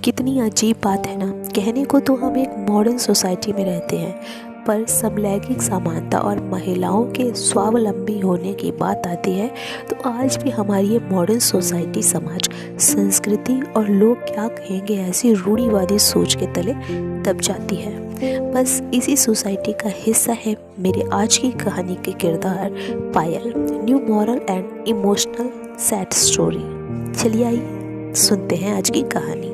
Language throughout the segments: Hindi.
कितनी अजीब बात है ना। कहने को तो हम एक मॉडर्न सोसाइटी में रहते हैं, पर समलैंगिक समानता और महिलाओं के स्वावलंबी होने की बात आती है तो आज भी हमारी ये मॉडर्न सोसाइटी समाज, संस्कृति और लोग क्या कहेंगे ऐसी रूढ़िवादी सोच के तले दब जाती है। बस इसी सोसाइटी का हिस्सा है मेरे आज की कहानी के किरदार Payal. New moral and emotional sad story. चलिए आइए सुनते हैं आज की कहानी।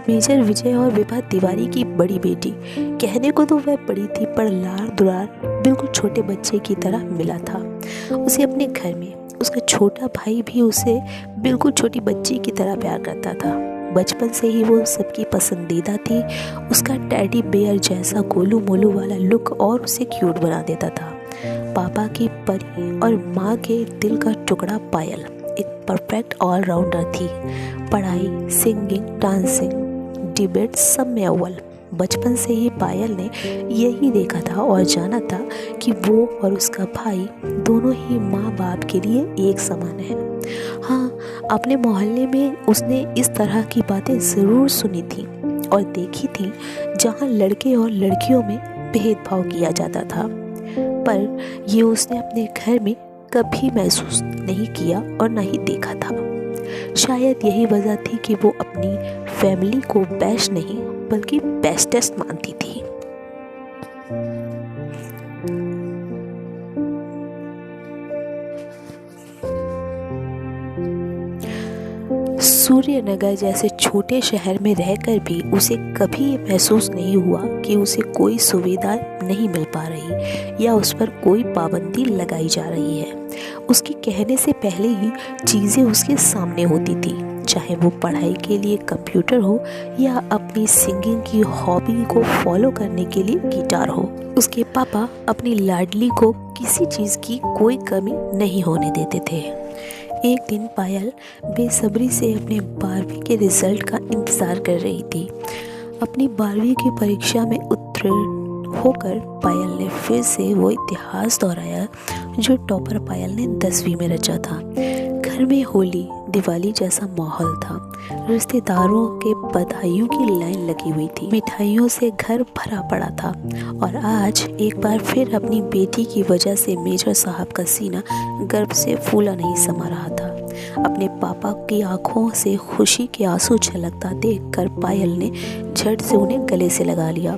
मेजर विजय और विभा तिवारी की बड़ी बेटी। कहने को तो वह बड़ी थी, पर लाड़ दुलार बिल्कुल छोटे बच्चे की तरह मिला था उसे अपने घर में। उसका छोटा भाई भी उसे बिल्कुल छोटी बच्ची की तरह प्यार करता था। बचपन से ही वो सबकी पसंदीदा थी। उसका टेडी बेयर जैसा गोलू मोलू वाला लुक और उसे क्यूट बना देता था। पापा की परी और माँ के दिल का टुकड़ा पायल एक परफेक्ट ऑलराउंडर थी। पढ़ाई, सिंगिंग, डांसिंग, डिबेट सब में अव्वल। बचपन से ही पायल ने यही देखा था और जाना था कि वो और उसका भाई दोनों ही माँ बाप के लिए एक समान है। हाँ, अपने मोहल्ले में उसने इस तरह की बातें ज़रूर सुनी थी और देखी थी जहाँ लड़के और लड़कियों में भेदभाव किया जाता था, पर ये उसने अपने घर में कभी महसूस नहीं किया और ना ही देखा था। शायद यही वजह थी कि वो अपनी फैमिली को बेस्ट नहीं बल्कि बेस्टेस्ट मानती थी। सूर्यनगर जैसे छोटे शहर में रहकर भी उसे कभी ये महसूस नहीं हुआ कि उसे कोई सुविधा नहीं मिल पा रही या उस पर कोई पाबंदी लगाई जा रही है। उसके कहने से पहले ही चीज़ें उसके सामने होती थी, चाहे वो पढ़ाई के लिए कंप्यूटर हो या अपनी सिंगिंग की हॉबी को फॉलो करने के लिए गिटार हो। उसके पापा अपनी लाडली को किसी चीज़ की कोई कमी नहीं होने देते थे। एक दिन पायल बेसब्री से अपने 12वीं के रिजल्ट का इंतज़ार कर रही थी। अपनी 12वीं की परीक्षा में उत्तीर्ण होकर पायल ने फिर से वो इतिहास दोहराया जो टॉपर पायल ने 10वीं में रचा था। घर में होली दिवाली जैसा माहौल था। रिश्तेदारों के बधाइयों की लाइन लगी हुई थी। मिठाइयों से घर भरा पड़ा था और आज एक बार फिर अपनी बेटी की वजह से मेजर साहब का सीना गर्व से फूला नहीं समा रहा था। अपने पापा की आंखों से खुशी के आंसू छलकता देखकर पायल ने झट से उन्हें गले से लगा लिया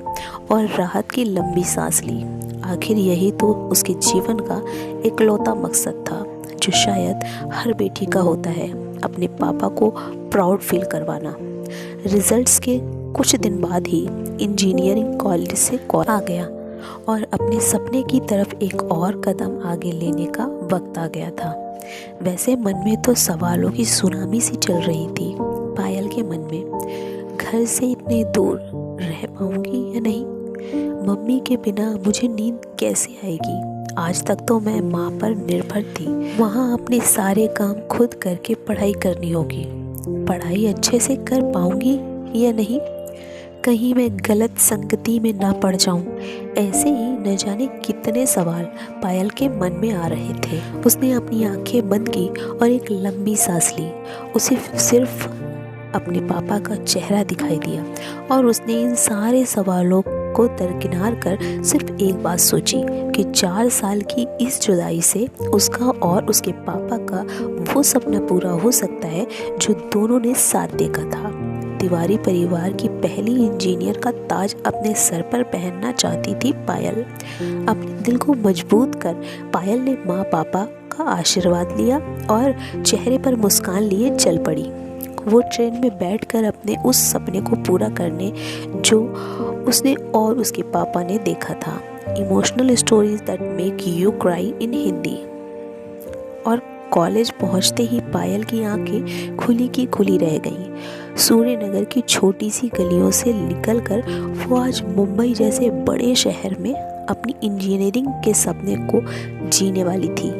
और राहत की लंबी सांस ली। आखिर यही तो उसके जीवन का इकलौता मकसद था जो शायद हर बेटी का होता है, अपने पापा को प्राउड फील करवाना। रिजल्ट्स के कुछ दिन बाद ही इंजीनियरिंग कॉलेज से कॉल आ गया और अपने सपने की तरफ एक और कदम आगे लेने का वक्त आ गया था। वैसे मन में तो सवालों की सुनामी सी चल रही थी पायल के मन में। घर से इतने दूर रह पाऊंगी या नहीं? मम्मी के बिना मुझे नींद कैसे आएगी? आज तक तो मैं माँ पर निर्भर थी, वहाँ अपने सारे काम खुद करके पढ़ाई करनी होगी। पढ़ाई अच्छे से कर पाऊंगी या नहीं? कहीं मैं गलत संगति में ना पड़ जाऊं। ऐसे ही न जाने कितने सवाल पायल के मन में आ रहे थे। उसने अपनी आंखें बंद की और एक लंबी सांस ली। उसे सिर्फ अपने पापा का चेहरा दिखाई दिया और उसने इन सारे सवालों को दरकिनार कर सिर्फ एक बात सोची कि 4 साल की इस जुदाई से उसका और उसके पापा का वो सपना पूरा हो सकता है जो दोनों ने साथ देखा था। तिवारी परिवार की पहली इंजीनियर का ताज अपने सर पर पहनना चाहती थी पायल। अपने दिल को मजबूत कर पायल ने माँ पापा का आशीर्वाद लिया और चेहरे पर मुस्कान लिए चल पड़ी। वो ट्रेन में बैठकर अपने उस सपने को पूरा करने जो उसने और उसके पापा ने देखा था। Emotional stories that make you cry in Hindi. और कॉलेज पहुंचते ही पायल की आंखें खुली की खुली रह गईं। सूर्यनगर की छोटी सी गलियों से निकलकर वो आज मुंबई जैसे बड़े शहर में अपनी इंजीनियरिंग के सपने को जीने वाली थी।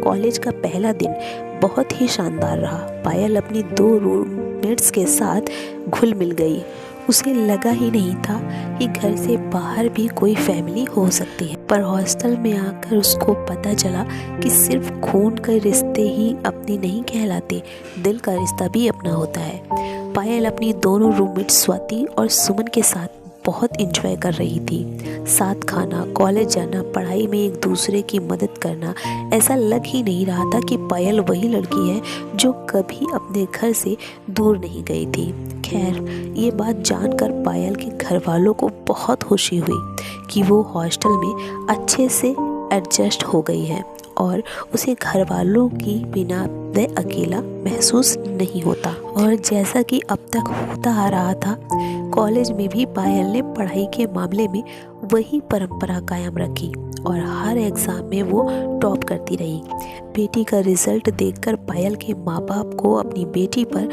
कॉलेज का पहला दिन बहुत ही शानदार रहा। पायल अपनी 2 रूममेट्स के साथ घुल मिल गई। उसे लगा ही नहीं था कि घर से बाहर भी कोई फैमिली हो सकती है। पर हॉस्टल में आकर उसको पता चला कि सिर्फ खून के रिश्ते ही अपने नहीं कहलाते, दिल का रिश्ता भी अपना होता है। पायल अपनी दोनों रूममेट स्वाति और सुमन के साथ बहुत एंजॉय कर रही थी। साथ खाना, कॉलेज जाना, पढ़ाई में एक दूसरे की मदद करना। ऐसा लग ही नहीं रहा था कि पायल वही लड़की है जो कभी अपने घर से दूर नहीं गई थी। खैर, ये बात जानकर पायल के घर वालों को बहुत खुशी हुई कि वो हॉस्टल में अच्छे से एडजस्ट हो गई है और उसे घर वालों की बिना वह अकेला महसूस नहीं होता। और जैसा कि अब तक होता आ रहा था, कॉलेज में भी पायल ने पढ़ाई के मामले में वही परंपरा कायम रखी और हर एग्ज़ाम में वो टॉप करती रही। बेटी का रिजल्ट देखकर पायल के माँ बाप को अपनी बेटी पर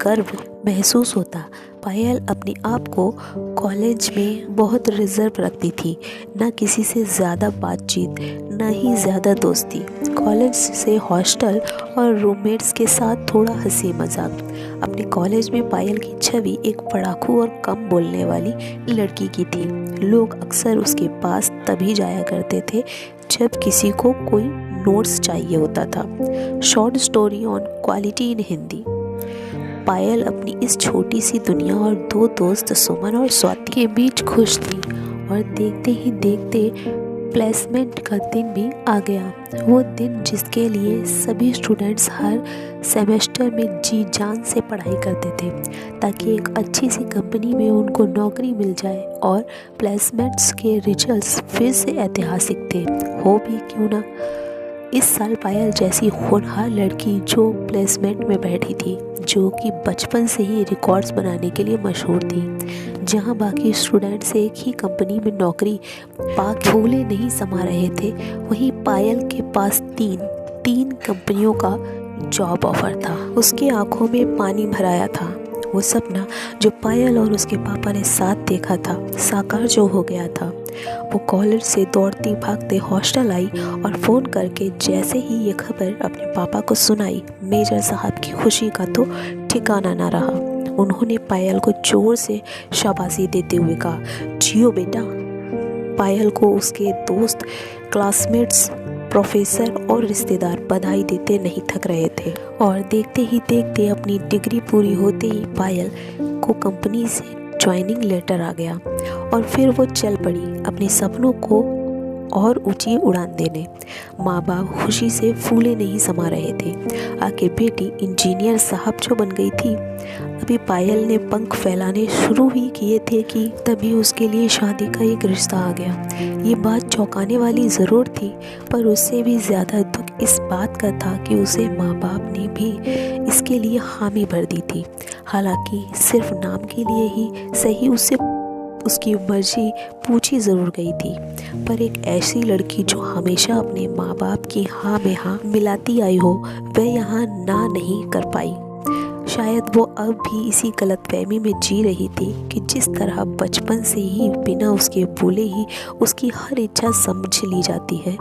गर्व महसूस होता। पायल अपने आप को कॉलेज में बहुत रिजर्व रखती थी, ना किसी से ज़्यादा बातचीत, ना ही ज़्यादा दोस्ती। कॉलेज से हॉस्टल और रूममेट्स के साथ थोड़ा हंसी मजाक। अपने कॉलेज में पायल की छवि एक पढ़ाकू और कम बोलने वाली लड़की की थी। लोग अक्सर उसके पास तभी जाया करते थे जब किसी को कोई नोट्स चाहिए होता था। Short story on quality in Hindi. Payal अपनी इस छोटी सी दुनिया और दो दोस्त सुमन और स्वाति के बीच खुश थी और देखते ही देखते प्लेसमेंट का दिन भी आ गया। वो दिन जिसके लिए सभी स्टूडेंट्स हर सेमेस्टर में जी जान से पढ़ाई करते थे ताकि एक अच्छी सी कंपनी में उनको नौकरी मिल जाए। और प्लेसमेंट्स के रिजल्ट्स फिर से ऐतिहासिक थे, हो भी क्यों ना। इस साल पायल जैसी होनहार लड़की जो प्लेसमेंट में बैठी थी, जो कि बचपन से ही रिकॉर्ड्स बनाने के लिए मशहूर थी, जहां बाकी स्टूडेंट्स एक ही कंपनी में नौकरी पाके भूले नहीं समा रहे थे, वहीं पायल के पास तीन कंपनियों का जॉब ऑफर था। उसकी आंखों में पानी भराया था। वो सपना जो पायल और उसके पापा ने साथ देखा था, साकार जो हो गया था। वो कॉलेज से दौड़ती भागते हॉस्टल आई और फ़ोन करके जैसे ही ये खबर अपने पापा को सुनाई, मेजर साहब की खुशी का तो ठिकाना ना रहा। उन्होंने पायल को जोर से शाबाशी देते हुए कहा, जियो बेटा। पायल को उसके दोस्त, क्लासमेट्स, प्रोफेसर और रिश्तेदार बधाई देते नहीं थक रहे थे। और देखते ही देखते अपनी डिग्री पूरी होते ही पायल को कंपनी से ज्वाइनिंग लेटर आ गया और फिर वो चल पड़ी अपने सपनों को और ऊंची उड़ान देने। माँ बाप खुशी से फूले नहीं समा रहे थे। आखिर बेटी इंजीनियर साहब जो बन गई थी। अभी पायल ने पंख फैलाने शुरू ही किए थे कि तभी उसके लिए शादी का एक रिश्ता आ गया। ये बात चौंकाने वाली ज़रूर थी, पर उससे भी ज़्यादा दुख इस बात का था कि उसे माँ बाप ने भी इसके लिए हामी भर दी थी। हालांकि सिर्फ नाम के लिए ही सही उससे उसकी मर्जी पूछी ज़रूर गई थी, पर एक ऐसी लड़की जो हमेशा अपने माँ बाप की हाँ में हाँ मिलाती आई हो, वह यहाँ ना नहीं कर पाई। शायद वो अब भी इसी गलतफहमी में जी रही थी कि जिस तरह बचपन से ही बिना उसके बोले ही उसकी हर इच्छा समझ ली जाती है,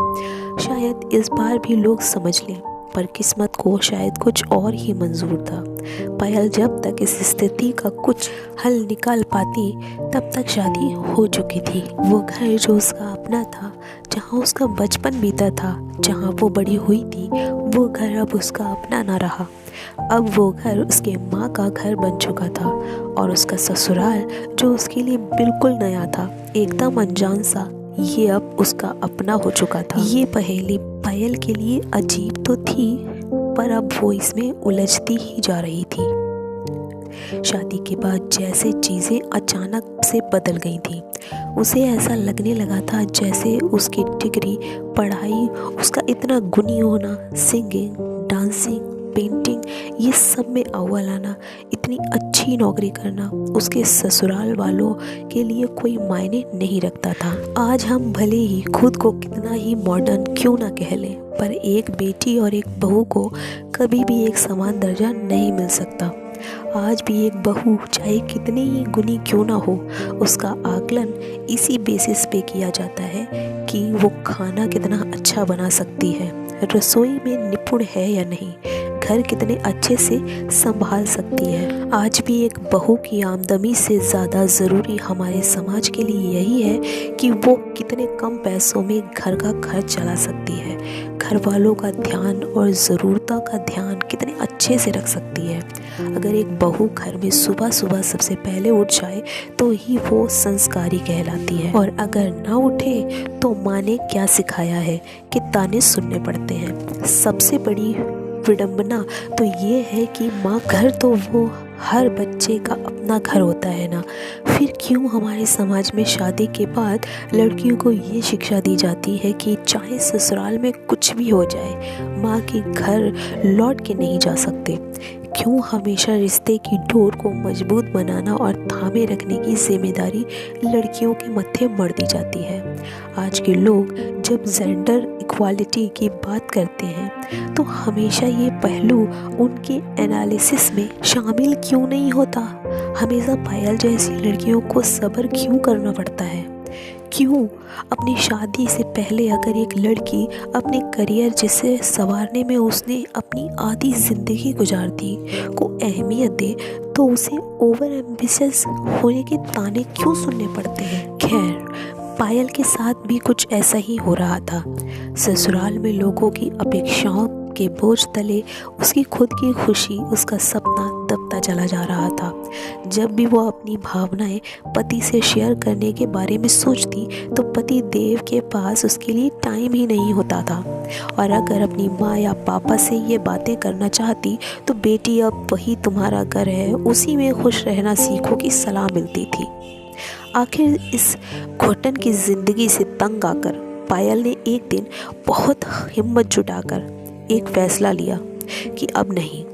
शायद इस बार भी लोग समझ लें। पर किस्मत को शायद कुछ और ही मंजूर था। पायल जब तक इस स्थिति का कुछ हल निकाल पाती, तब तक शादी हो चुकी थी। वो घर जो उसका अपना था, जहाँ उसका बचपन बीता था, जहाँ वो बड़ी हुई थी, वो घर अब उसका अपना ना रहा। अब वो घर उसके माँ का घर बन चुका था और उसका ससुराल जो उसके लिए बिल्कुल नया था, एकदम अनजान सा, ये अब उसका अपना हो चुका था। ये पहेली पायल के लिए अजीब तो थी, पर अब वो इसमें उलझती ही जा रही थी। शादी के बाद जैसे चीज़ें अचानक से बदल गई थी, उसे ऐसा लगने लगा था जैसे उसकी डिग्री, पढ़ाई, उसका इतना गुणी होना, सिंगिंग, डांसिंग, पेंटिंग, ये सब में अव्वल आना, इतनी अच्छी नौकरी करना उसके ससुराल वालों के लिए कोई मायने नहीं रखता था। आज हम भले ही खुद को कितना ही मॉडर्न क्यों ना कह लें, पर एक बेटी और एक बहू को कभी भी एक समान दर्जा नहीं मिल सकता। आज भी एक बहू चाहे कितनी ही गुणी क्यों ना हो, उसका आकलन इसी बेसिस पे किया जाता है कि वो खाना कितना अच्छा बना सकती है, रसोई में निपुण है या नहीं, घर कितने अच्छे से संभाल सकती है। आज भी एक बहू की आमदनी से ज़्यादा ज़रूरी हमारे समाज के लिए यही है कि वो कितने कम पैसों में घर का खर्च चला सकती है, घर वालों का ध्यान और ज़रूरतों का ध्यान कितने अच्छे से रख सकती है। अगर एक बहू घर में सुबह सुबह सबसे पहले उठ जाए तो ही वो संस्कारी कहलाती है, और अगर ना उठे तो माँ ने क्या सिखाया है कि ताने सुनने पड़ते हैं। सबसे बड़ी विडंबना तो ये है कि माँ घर तो वो हर बच्चे का अपना घर होता है ना, फिर क्यों हमारे समाज में शादी के बाद लड़कियों को ये शिक्षा दी जाती है कि चाहे ससुराल में कुछ भी हो जाए, माँ के घर लौट के नहीं जा सकते। क्यों हमेशा रिश्ते की डोर को मजबूत बनाना और थामे रखने की जिम्मेदारी लड़कियों के मत्थे मढ़ दी जाती है। आज के लोग जब जेंडर इक्वालिटी की बात करते हैं तो हमेशा ये पहलू उनके एनालिसिस में शामिल क्यों नहीं होता। हमेशा पायल जैसी लड़कियों को सब्र क्यों करना पड़ता है? क्यों अपनी शादी से पहले अगर एक लड़की अपने करियर जिसे संवारने में उसने अपनी आधी ज़िंदगी गुजार दी को अहमियत दे तो उसे ओवर एम्बिशियस होने के ताने क्यों सुनने पड़ते हैं? खैर, पायल के साथ भी कुछ ऐसा ही हो रहा था। ससुराल में लोगों की अपेक्षाओं के बोझ तले उसकी खुद की खुशी, उसका सपना दबता चला जा रहा था। जब भी वो अपनी भावनाएं पति से शेयर करने के बारे में सोचती तो पति देव के पास उसके लिए टाइम ही नहीं होता था, और अगर अपनी माँ या पापा से ये बातें करना चाहती तो बेटी अब वही तुम्हारा घर है, उसी में खुश रहना सीखो की सलाह मिलती थी। आखिर इस घुटन की ज़िंदगी से तंग आकर पायल ने एक दिन बहुत हिम्मत जुटाकर एक फैसला लिया कि अब नहीं,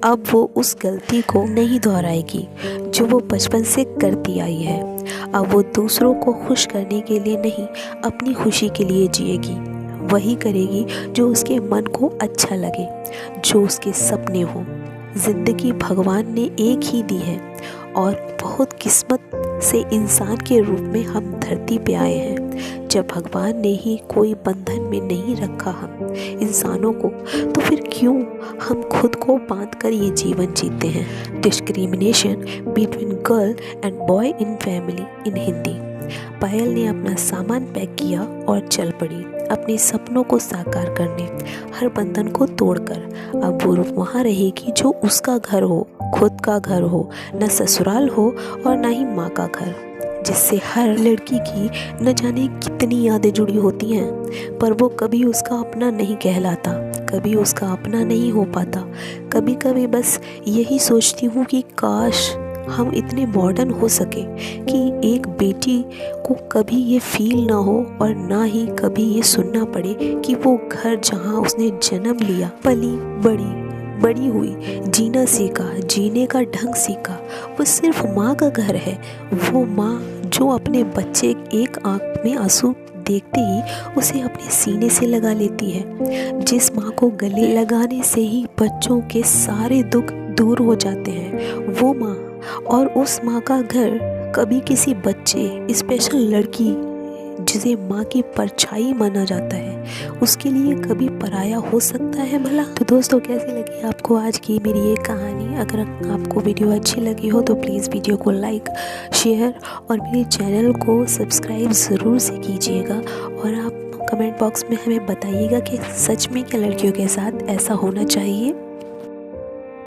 अब वो उस गलती को नहीं दोहराएगी जो वो बचपन से करती आई है। अब वो दूसरों को खुश करने के लिए नहीं, अपनी खुशी के लिए जिएगी। वही करेगी जो उसके मन को अच्छा लगे, जो उसके सपने हों। ज़िंदगी भगवान ने एक ही दी है और बहुत किस्मत से इंसान के रूप में हम धरती पे आए हैं। जब भगवान ने ही कोई बंधन में नहीं रखा हम इंसानों को, तो फिर क्यों हम खुद को बांध कर ये जीवन जीते हैं? Discrimination between girl and boy in family in Hindi. Payal ने अपना सामान पैक किया और चल पड़ी अपने सपनों को साकार करने, हर बंधन को तोड़कर। अब वो वहाँ रहेगी जो उसका घर हो, खुद का घर हो, न ससुराल हो और न ही माँ का घर, जिससे हर लड़की की न जाने कितनी यादें जुड़ी होती हैं, पर वो कभी उसका अपना नहीं कहलाता, कभी उसका अपना नहीं हो पाता। कभी कभी बस यही सोचती हूँ कि काश हम इतने मॉडर्न हो सके कि एक बेटी को कभी ये फील ना हो और ना ही कभी ये सुनना पड़े कि वो घर जहाँ उसने जन्म लिया, पली बड़ी हुई, जीना सीखा, जीने का ढंग सीखा, वो सिर्फ माँ का घर है। वो माँ जो अपने बच्चे एक आंख में आंसू देखते ही उसे अपने सीने से लगा लेती है, जिस माँ को गले लगाने से ही बच्चों के सारे दुख दूर हो जाते हैं, वो माँ। और उस माँ का घर कभी किसी बच्चे, स्पेशल लड़की जिसे माँ की परछाई माना जाता है, उसके लिए कभी पराया हो सकता है भला? तो दोस्तों, कैसी लगी आपको आज की मेरी ये कहानी? अगर आपको वीडियो अच्छी लगी हो तो प्लीज़ वीडियो को लाइक, शेयर और मेरे चैनल को सब्सक्राइब ज़रूर से कीजिएगा। और आप कमेंट बॉक्स में हमें बताइएगा कि सच में क्या लड़कियों के साथ ऐसा होना चाहिए।